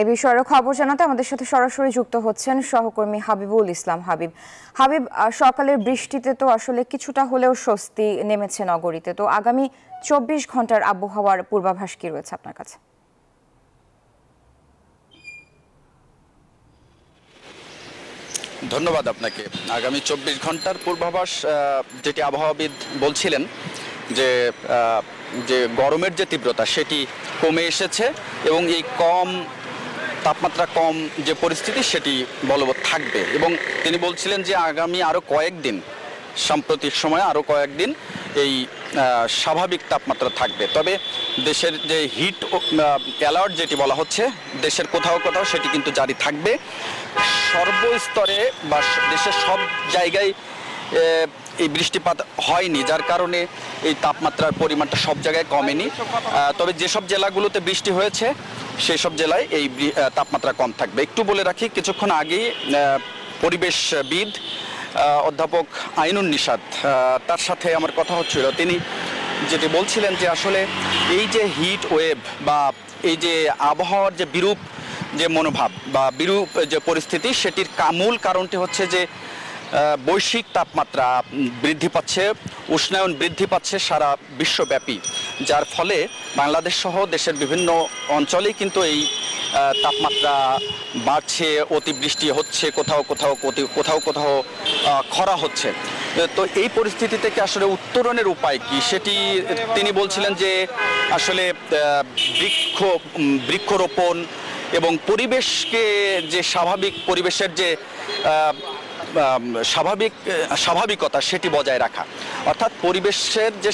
এই বিষয়ে খবর জানাতে আমাদের সাথে সরাসরি যুক্ত হচ্ছেন সহকর্মী হাবিবুল ইসলাম। হাবিব, সকালের বৃষ্টিতে তো আসলে কিছুটা হলেও স্বস্তি নেমেছে নগরীতে, তো আগামী 24 ঘন্টার আবহাওয়ার পূর্বাভাস কি রয়েছে আপনার কাছে? ধন্যবাদ আপনাকে। আগামী 24 ঘন্টার পূর্বাভাস যেটি আবহাওয়াবিদ বলছিলেন যে যে গরমের যে তীব্রতা সেটি কমে এসেছে এবং এই তাপমাত্রা কম যে পরিস্থিতি সেটি বলবৎ থাকবে এবং তিনি বলছিলেন যে আগামী আরও কয়েকদিন, সাম্প্রতিক সময়ে আরও কয়েকদিন এই স্বাভাবিক তাপমাত্রা থাকবে। তবে দেশের যে হিট অ্যালার্ট যেটি বলা হচ্ছে দেশের কোথাও কোথাও সেটি কিন্তু জারি থাকবে। সর্বস্তরে বা দেশের সব জায়গায় এই বৃষ্টিপাত হয়নি, যার কারণে এই তাপমাত্রার পরিমাণটা সব জায়গায় কমেনি। তবে যেসব জেলাগুলোতে বৃষ্টি হয়েছে সেই সব জেলায় এই তাপমাত্রা কম থাকবে। একটু বলে রাখি, কিছুক্ষণ আগেই পরিবেশবিদ অধ্যাপক আইনুন নিশাত তার সাথে আমার কথা হচ্ছিল। তিনি যেটি বলছিলেন যে আসলে এই যে হিট ওয়েভ বা এই যে আবহাওয়ার যে বিরূপ যে মনোভাব বা বিরূপ যে পরিস্থিতি সেটির মূল কারণটি হচ্ছে যে বৈশ্বিক তাপমাত্রা বৃদ্ধি পাচ্ছে, উষ্ণায়ন বৃদ্ধি পাচ্ছে সারা বিশ্বব্যাপী, যার ফলে বাংলাদেশ সহ দেশের বিভিন্ন অঞ্চলেই কিন্তু এই তাপমাত্রা বাড়ছে, অতিবৃষ্টি হচ্ছে, কোথাও কোথাও খরা হচ্ছে। তো এই পরিস্থিতি থেকে আসলে উত্তরণের উপায় কি সেটি তিনি বলছিলেন যে আসলে বৃক্ষরোপণ এবং পরিবেশকে যে পরিবেশের যে স্বাভাবিকতা সেটি বজায় রাখা, অর্থাৎ পরিবেশের যে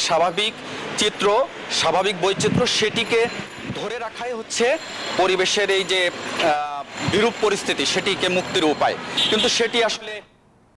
স্বাভাবিক বৈচিত্র্য সেটিকে ধরে রাখাই হচ্ছে পরিবেশের এই যে বিরূপ পরিস্থিতি সেটিকে মুক্তির উপায়। কিন্তু সেটি আসলে